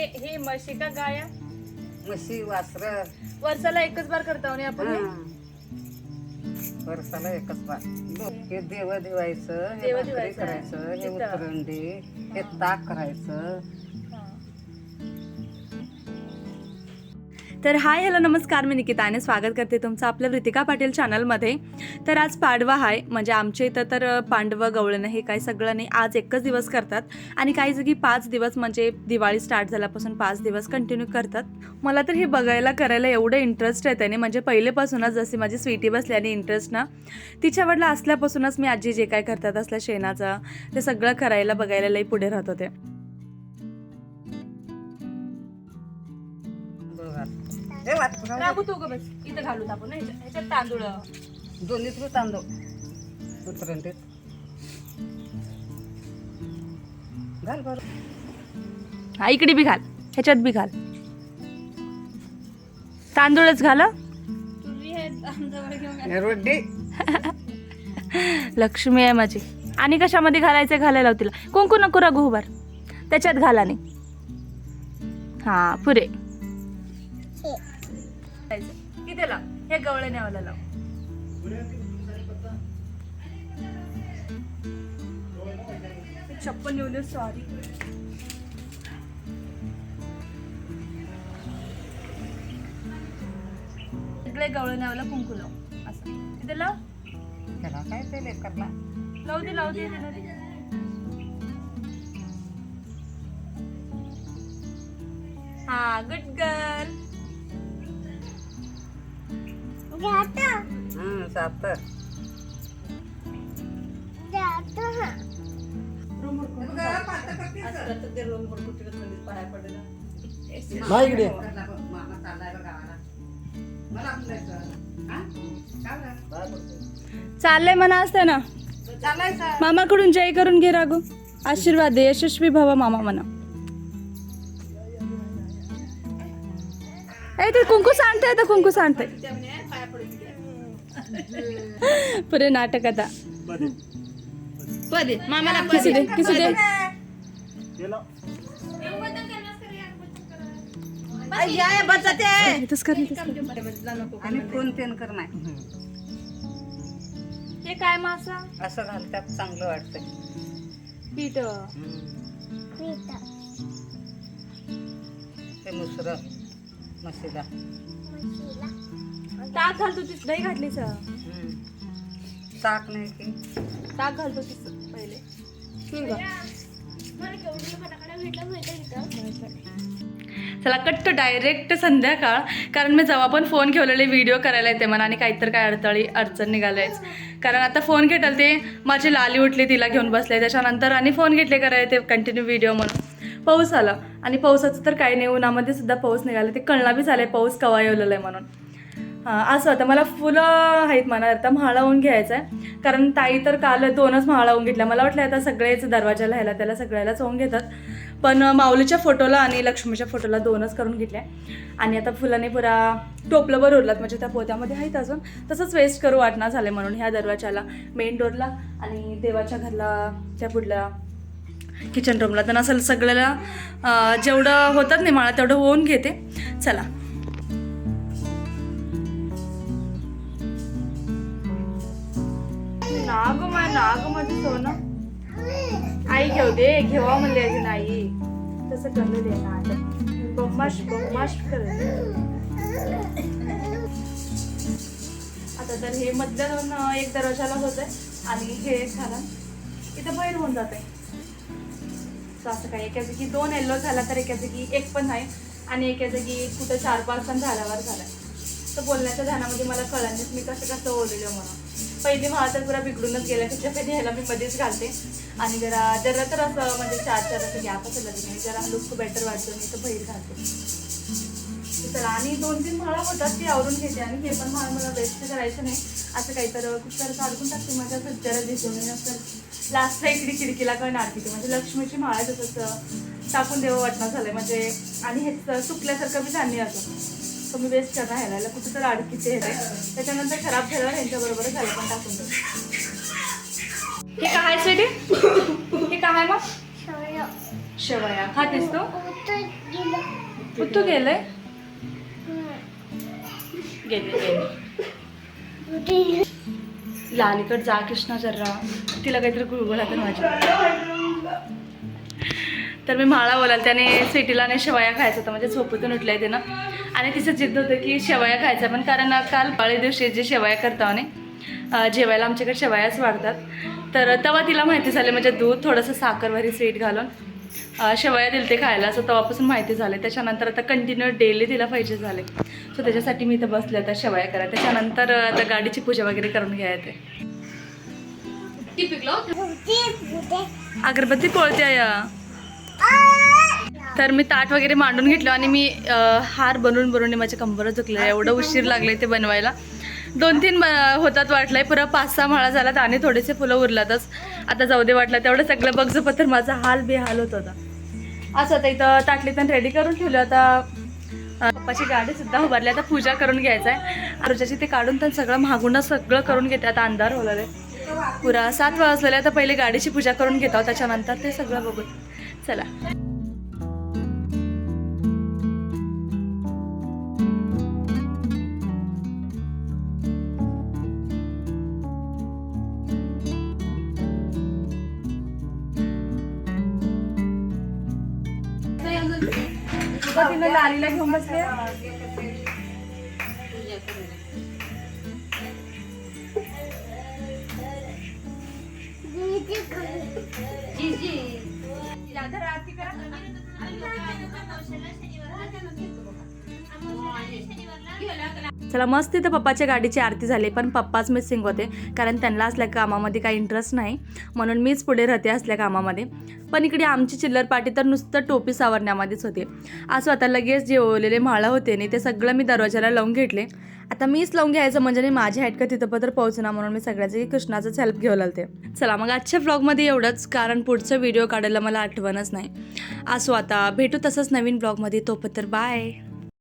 हे म्हशी का गाया? म्हशी वासर वर्षाला एकच बार करता आणि आपण हे? वर्षाला एकच बार. हे देव दिवायचं, हे देव भाकरी दिवायचं. करायचं, हे तिथं. उतरंडी, हे ताक करायचं. तर हाय हॅलो नमस्कार, मी निकिता आणि स्वागत करते तुमचं आपल्या वृतिका पाटील चॅनलमध्ये. तर आज पाडवा आहे, म्हणजे आमच्या इथं तर पांडवं गवळण हे काय सगळं नाही, आज एकच दिवस करतात आणि काही जागी 5 दिवस, म्हणजे दिवाळी स्टार्ट झाल्यापासून 5 दिवस कंटिन्यू करतात. मला तर हे बघायला करायला एवढं इंटरेस्ट आहे त्याने, म्हणजे पहिलेपासूनच जशी माझी स्वीटी बसली आणि इंटरेस्ट ना तिच्या वडला असल्यापासूनच मी आजी जे काय करतात असल्या शेणाचं ते सगळं करायला बघायला लई पुढे राहत होते. राबू तू बस इथं घालू आपण ह्याच्यात तांदूळ दोन्हीत बी तांदूळ उतरंडीत घाल बरं. हा इकडे बी घाल, ह्याच्यात बी घाल, तांदूळच घाल. रोड्डी लक्ष्मी आहे माझी. आणि कशामध्ये घालायचं घालायला लाव तिला. कुंकू नको रघु उभार, त्याच्यात घाला नाही. हा पुरे किती लाव, हे गवळे न्यावाला लाव. चप्पल नेवले, सॉरी. इकडे गवळे न्यावाला कुंकू लाव असं. किती लाव, त्याला काय ते लेकरला लावू दे लावू दे. हा गुड गर्ल. सात चाललंय म्हणा असतं ना. मामाकडून जय करून घे राघू, आशीर्वाद दे, यशस्वी भव मामा म्हणा. ते कुंकू सांगताय, तर कुंकू सांगताय पुरे नाटक. आता मामाला किसी दे किसी दे. आणि फोन तेन कर नाही. हे काय मासा असं घालतात चांगलं वाटतंय. पीठ ते मुसर मशीला ताक घालतो तीस, दही घातलीस. ताक नाही की ताक घालतो तीस पहिले. चला कट्ट डायरेक्ट संध्याकाळ, कारण मी जेव्हा पण फोन घेवलेले व्हिडिओ करायला येते म्हणा आणि काहीतरी काय अडचण निघालायच. कारण आता फोन घेतलं ते माझी लाली उठली, तिला घेऊन बसले, त्याच्यानंतर आणि फोन घेतले करायला ते कंटिन्यू व्हिडिओ म्हणून. पाऊस आला आणि पावसाचं तर काही नाही, उन्हामध्ये सुद्धा पाऊस निघाला, ते कळना बी झालं पाऊस कवा येवलेला आहे म्हणून. असं होतं. मला फुलं आहेत म्हणा, आता म्हाळ लावून घ्यायचं आहे, कारण ताई तर काल 2च म्हाळ लावून घेतल्या. मला वाटलं आता सगळेच दरवाजाला ह्याला त्याला सगळ्यालाच होऊन घेतात, पण माऊलीच्या फोटोला आणि लक्ष्मीच्या फोटोला 2च करून घेतल्या. आणि आता फुलाने पुरा टोपलंभर उरलात, म्हणजे त्या पोत्यामध्ये आहेत अजून. तसंच वेस्ट करू वाटणं झालं म्हणून ह्या दरवाजाला, मेन डोरला आणि देवाच्या घरला, त्या पुढल्या किचन रूमला, तर असं सगळ्याला जेवढं होतात नाही मला तेवढं होऊन घेते. चला नाग माझं सोनं आई घेऊ दे, घेवा म्हणले अजून आई, तसं करू दे ना. बम्माश बम्माश करत आता. तर हे मधल्या 2 एक दरवाजाला होतंय आणि हे झालं इथं बाहेर होऊन जात आहे. असं काय एका जागी 2 येल्लो झाला, तर एका जागी 1 पण नाही, आणि एका जागी कुठं 4-5 पण झाल्यावर झालाय. तर बोलण्याच्या ध्यानामध्ये मला कळलं मी कसं ओळलेलं म्हणून. पहिली म्हाळ तर पुरा बिघडूनच गेला, त्याच्यापैकी ह्याला मी मध्येच घालते आणि जरा तर असं म्हणजे 4 असं गॅप असेल नाही, जरा लुक बेटर वाटतो, मी तर बाहेर घालते. चला आणि 2-3 म्हाळा होतात ती आवरून घेते, आणि हे पण म्हाळ मला वेस्ट करायचं नाही. असं काही तर कुठं अडकून टाकते, माझ्या जरा दिसून नसतं. लास्टला इकडे खिडकीला काय नाडते, म्हणजे लक्ष्मीची म्हाळ तसंच टाकून देवं वाटणं झालंय म्हणजे. आणि हे सुकल्यासारखं बी धान्य असं कमी वेस्ट करणार ह्याला, कुठं तर अडकीचे हे त्याच्यानंतर खराब झाल्यावर ह्यांच्याबरोबर झालं पण टाकून देऊ. हे काय स्वीटी, हे काय मग शेवया खातेस तू? तू गेलंय गेले लालीकड जा कृष्णा जरा, तिला काहीतरी गुळगुळा तर माझ्या. तर मी म्हाळा बोलाल त्याने स्वीटीला आणि शेवया खायचं होतं, म्हणजे झोपेतून उठलंय ते ना. आणि तिचं जिद्द होतं की शेवया खायचं, पण कारण काल पाळी दिवशी जे शेवया करता आणि जेवायला आमच्याकडे शेवयाच वाढतात. तर तेव्हा तिला माहिती झाली, म्हणजे दूध थोडंसं साखरवारी स्वीट घालून शेवया दिले ते खायला, असं तेव्हापासून माहिती झालं. त्याच्यानंतर आता कंटिन्यू डेली तिला पाहिजे झाले. सो त्याच्यासाठी मी इथं बसले आता शेवया करा. त्याच्यानंतर आता गाडीची पूजा वगैरे करून घ्यायचे. अगरबत्ती पोळते या. तर मी ताट वगैरे मांडून घेतलं आणि मी हार बनवून माझ्या कंबरच दुखलं. एवढं उशीर लागले ते बनवायला. 2-3 होतात वाटलंय, पुरा 5-6 माळा झालात आणि थोडेसे फुलं उरलातच. आता जाऊ दे वाटलं तेवढं सगळं बघ तर माझा हाल बेहाल होत होता. असं आता इथं ताटली तर रेडी करून ठेवलं. आता पप्पाची गाडी सुद्धा उभारली. आता पूजा करून घ्यायचं आहे. आरोच्याची ते काढून तर सगळं मागूनच सगळं करून घेते. आता अंधार होला रे, पुरा 7 वाजलेले. आता पहिले गाडीची पूजा करून घेतो, त्याच्यानंतर ते सगळं बघू. चला. लालीला घेऊन बसले. चला मस्त इथं पप्पाच्या गाडीची आरती झाली, पण पप्पाच मिसिंग होते कारण त्यांना असल्या कामामध्ये काही इंटरेस्ट नाही, म्हणून मीच पुढे राहते असल्या कामामध्ये. पण इकडे आमची चिल्लर पार्टी तर नुसतं टोपी सावरण्यामध्येच होते. आज स्वतः लगेच जेवलेले माळा होते नाही ते सगळं मी दरवाजाला लावून घेतले. आता मीच लावून घ्यायचं म्हणजे माझी हाईट का तिथं पत्र पोहोचणार, म्हणून मी सगळ्याचे कृष्णाचंच हेल्प घेऊ लागते. चला मग आजच्या ब्लॉगमध्ये एवढंच, कारण पुढचं व्हिडिओ काढायला मला आठवणच नाही. असो आता भेटू तसंच नवीन ब्लॉगमध्ये. तोपर्यंत बाय.